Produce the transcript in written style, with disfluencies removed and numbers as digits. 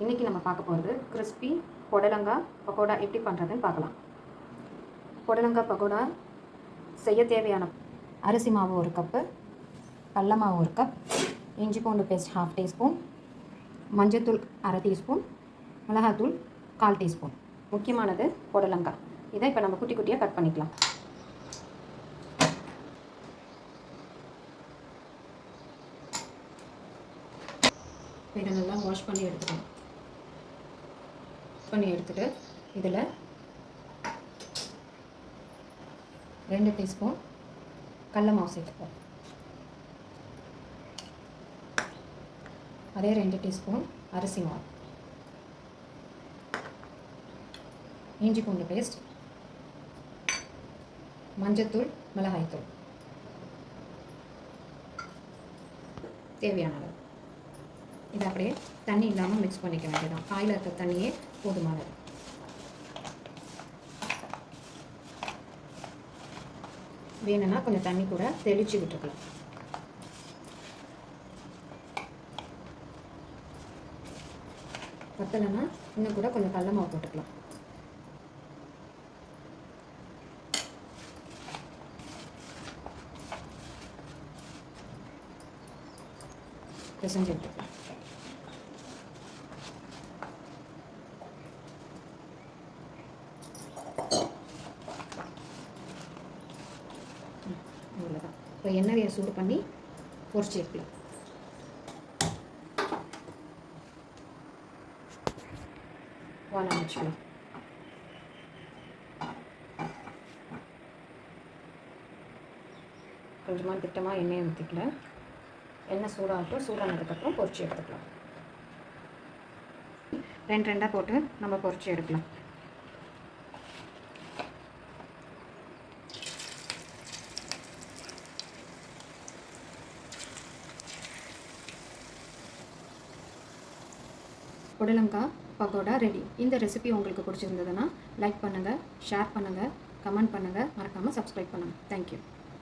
இன்றைக்கி நம்ம பார்க்க போகிறது கிறிஸ்பி புடலங்காய் பக்கோடா எப்படி பண்ணுறதுன்னு பார்க்கலாம். புடலங்காய் பக்கோடா செய்ய தேவையான அரிசி மாவு 1 கப்பு, கடல மாவு 1 கப், இஞ்சி பூண்டு பேஸ்ட் 1/2 டீஸ்பூன், மஞ்சள்தூள் 1/2 டீஸ்பூன், மிளகாத்தூள் 1/4 டீஸ்பூன். முக்கியமானது புடலங்காய். இதை இப்போ நம்ம குட்டி குட்டியாக கட் பண்ணிக்கலாம். இதை நல்லா வாஷ் பண்ணி எடுத்துக்கலாம். எடுத்துட்டு இதில் 2 டீஸ்பூன் கடல மாவு சேர்த்துப்போம். அதே 2 டீஸ்பூன் அரிசி மாவு, இஞ்சி பூண்டு பேஸ்ட், மஞ்சத்தூள், மிளகாய்த்தூள் தேவையான அளவு. இதை அப்படியே தண்ணி இல்லாமல் மிக்ஸ் பண்ணிக்க வேண்டியதான். காயில் இருக்க தண்ணியே போதுமானது. வேணும்னா கொஞ்சம் தண்ணி கூட தெளித்து விட்டுருக்கலாம். பத்தலைன்னா இன்னும் கூட கொஞ்சம் கடல மாவு போட்டுக்கலாம். பிசைஞ்சு விட்டுக்கலாம். அவ்வளோதான். இப்போ எண்ணெயை சூடு பண்ணி பொரிச்சு எடுக்கலாம். வானம் வச்சுக்கலாம். கொஞ்சமாக திட்டமாக எண்ணெயை ஊற்றிக்கல. எண்ணெய் சூடாகட்டும். சூடானதுக்கப்புறம் பொரிச்சு எடுத்துக்கலாம். 2 போட்டு நம்ம பொரிச்சு எடுக்கலாம். புடலங்காய் பக்கோடா ரெடி. இந்த ரெசிபி உங்களுக்கு பிடிச்சிருந்ததுன்னா லைக் பண்ணுங்கள், ஷேர் பண்ணுங்கள், கமெண்ட் பண்ணுங்கள், மறக்காமல் சப்ஸ்கிரைப் பண்ணுங்கள். தேங்க்யூ.